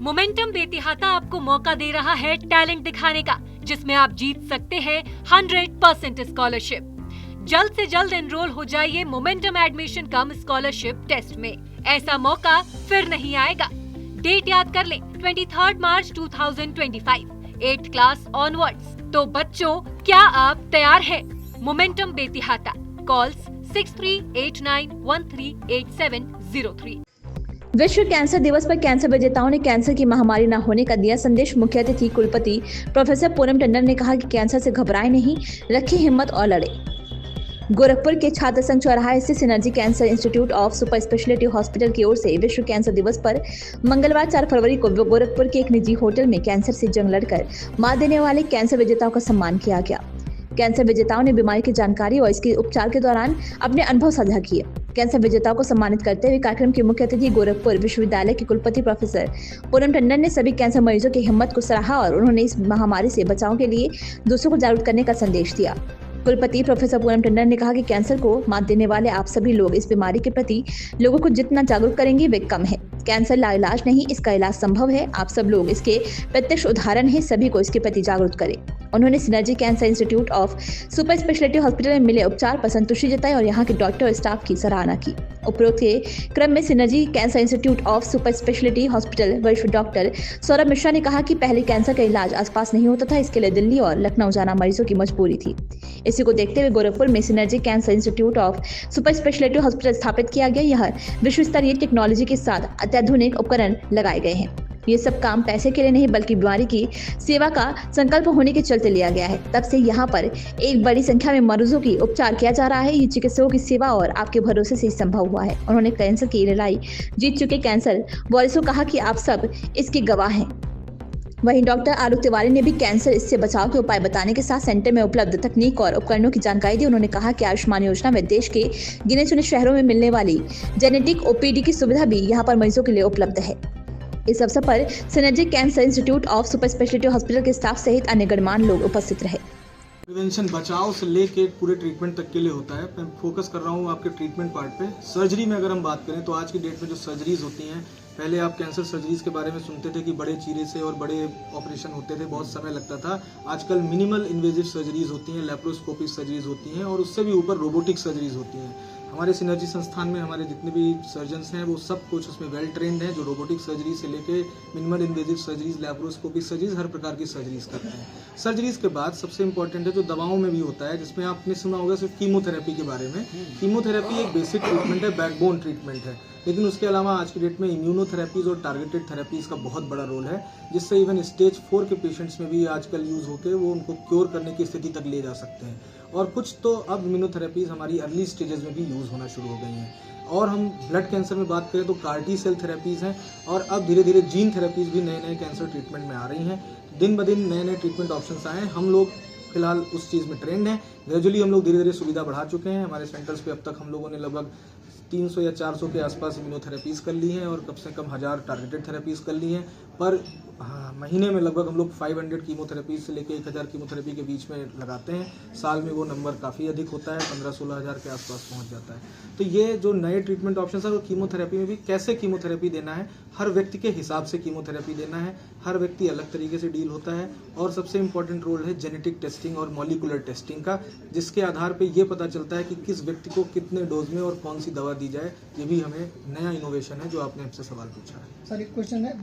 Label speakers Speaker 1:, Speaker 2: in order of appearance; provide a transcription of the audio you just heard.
Speaker 1: Momentum Betiahata आपको मौका दे रहा है टैलेंट दिखाने का, जिसमें आप जीत सकते हैं 100% स्कॉलरशिप। जल्द से जल्द एनरोल हो जाइए Momentum admission cum scholarship test में। ऐसा मौका फिर नहीं आएगा। डेट याद कर लें, 23 मार्च 2025, 8th क्लास ऑनवर्ड्स। तो बच्चों, क्या आप तैयार हैं? मोमेंटम बेतिहाता, कॉल्स 6389138703।
Speaker 2: विश्व कैंसर दिवस पर कैंसर विजेताओं ने कैंसर की महामारी न होने का दिया संदेश। मुख्य अतिथि कुलपति प्रोफेसर पूनम टंडन ने कहा कि कैंसर से घबराएं नहीं, रखें हिम्मत और लड़े। गोरखपुर के छात्र संघ चौराहा स्थित synergy cancer institute of super speciality hospital की ओर से विश्व कैंसर दिवस पर मंगलवार 4 फरवरी को गोरखपुर के एक निजी होटल में कैंसर से जंग लड़कर मात देने वाले कैंसर विजेताओं का सम्मान किया गया। कैंसर विजेताओं ने बीमारी की जानकारी और इसके उपचार के दौरान अपने अनुभव साझा किए। कैंसर विजेताओं को सम्मानित करते हुए कार्यक्रम के मुख्य अतिथि गोरखपुर विश्वविद्यालय के कुलपति प्रोफेसर पूनम टंडन ने सभी कैंसर मरीजों की हिम्मत को सराहा और उन्होंने इस महामारी से बचाव के लिए दूसरों को जागरूक करने का संदेश दिया। कुलपति प्रोफेसर पूनम टंडन ने कहा कि कैंसर को मात देने वाले आप सभी लोग इस बीमारी के प्रति लोगों को जितना जागरूक करेंगे वे कम है। कैंसर लाइलाज नहीं, इसका इलाज संभव है। आप सब लोग इसके प्रत्यक्ष उदाहरण हैं, सभी को इसके प्रति जागरूक करें। उन्होंने synergy cancer institute of super speciality hospital में मिले उपचार पर संतुष्टि जताई और यहाँ के डॉक्टर और स्टाफ की सराहना की। उपरोक्त के क्रम में synergy cancer institute of super speciality hospital वरिष्ठ डॉक्टर सौरभ मिश्रा ने कहा कि पहले कैंसर का इलाज आसपास नहीं होता था, इसके लिए दिल्ली और लखनऊ जाना मरीजों की मजबूरी थी। इसी को देखते हुए गोरखपुर में synergy cancer institute of super speciality hospital स्थापित किया गया। यह विश्व स्तरीय टेक्नोलॉजी के साथ अत्याधुनिक उपकरण लगाए गए हैं। ये सब काम पैसे के लिए नहीं बल्कि बीमारी की सेवा का संकल्प होने के चलते लिया गया है। तब से यहाँ पर एक बड़ी संख्या में मरीजों की उपचार किया जा रहा है। ये चिकित्सकों की सेवा और आपके भरोसे से ही संभव हुआ है। उन्होंने कैंसर की लड़ाई जीत चुके कैंसर वॉरियर्स को कहा कि आप सब इसके गवाह हैं। वहीं डॉक्टर आलोक तिवारी ने भी कैंसर इससे बचाव के उपाय बताने के साथ सेंटर में उपलब्ध तक और उपकरणों की जानकारी दी। उन्होंने कहा कि आयुष्मान योजना में देश के गिने चुने शहरों में मिलने वाली जेनेटिक OPD की सुविधा भी यहाँ पर मरीजों के लिए उपलब्ध है। इस अवसर पर synergy cancer institute of super speciality hospital के स्टाफ सहित अन्य गणमान्य लोग उपस्थित रहे।
Speaker 3: प्रिवेंशन बचाव से लेके पूरे ट्रीटमेंट तक के लिए होता है। मैं फोकस कर रहा हूँ आपके ट्रीटमेंट पार्ट पे। सर्जरी में अगर हम बात करें तो आज की डेट में जो सर्जरीज होती हैं, पहले आप कैंसर सर्जरीज के बारे में सुनते थे कि बड़े चीरे से और बड़े ऑपरेशन होते थे, बहुत समय लगता था। आजकल मिनिमल इन्वेजिव सर्जरीज होती हैं, लैप्रोस्कोपिक सर्जरीज होती हैं और उससे भी ऊपर रोबोटिक सर्जरीज होती हैं। हमारे सिनर्जी संस्थान में हमारे जितने भी सर्जन्स हैं वो सब कुछ उसमें वेल ट्रेंड हैं, जो रोबोटिक सर्जरी से लेके minimal invasive surgeries, laparoscopic surgeries, हर प्रकार की सर्जरीज करते हैं। सर्जरीज के बाद सबसे इंपॉर्टेंट है जो दवाओं में भी होता है, जिसमें आपने सुना होगा सिर्फ कीमोथेरेपी के बारे में। कीमोथेरेपी एक बेसिक ट्रीटमेंट है, बैकबोन ट्रीटमेंट है, लेकिन उसके अलावा आज की डेट में इम्यूनोथेरेपीज और टारगेटेड थेरेपीज का बहुत बड़ा रोल है, जिससे इवन स्टेज 4 के पेशेंट्स में भी आजकल यूज़ होकर वो उनको क्योर करने की स्थिति तक ले जा सकते हैं। और कुछ तो अब इम्यूनोथेरेपीज हमारी अर्ली स्टेजेस में भी यूज़ होना शुरू हो गई हैं। और हम ब्लड कैंसर में बात करें तो CAR-T सेल थेरेपीज़ हैं और अब धीरे धीरे जीन थेरेपीज़ भी नए नए कैंसर ट्रीटमेंट में आ रही हैं। दिन ब दिन नए नए ट्रीटमेंट ऑप्शंस आए हैं। हम लोग फिलहाल उस चीज़ में ट्रेंड हैं। ग्रेजुअली हम लोग धीरे धीरे सुविधा बढ़ा चुके हैं। हमारे सेंटर्स पे अब तक हम लोगों ने लगभग 300 या 400 के आसपास इम्यूनोथेरेपीज़ कर ली हैं और कम से कम 1000 टारगेटेड थेरेपीज़ कर ली हैं। पर महीने में लगभग हम लोग 500 कीमोथेरेपीज़ से लेकर 1000 कीमोथेरेपी के बीच में लगाते हैं। साल में वो नंबर काफ़ी अधिक होता है, 15-16 हज़ार के आसपास पहुंच जाता है। तो ये जो नए ट्रीटमेंट ऑप्शंस है, वो कीमोथेरेपी में भी कैसे कीमोथेरेपी देना है, हर व्यक्ति के हिसाब से कीमोथेरेपी देना है। हर व्यक्ति अलग तरीके से डील होता है। और सबसे इंपॉर्टेंट रोल है जेनेटिक टेस्टिंग और मॉलिकुलर टेस्टिंग का, जिसके आधार पर ये पता चलता है कि किस व्यक्ति को कितने डोज में और कौन सी दवा दी जाए। ये भी हमें नया इनोवेशन है जो आपने हमसे सवाल पूछा है।
Speaker 4: सर, एक क्वेश्चन है।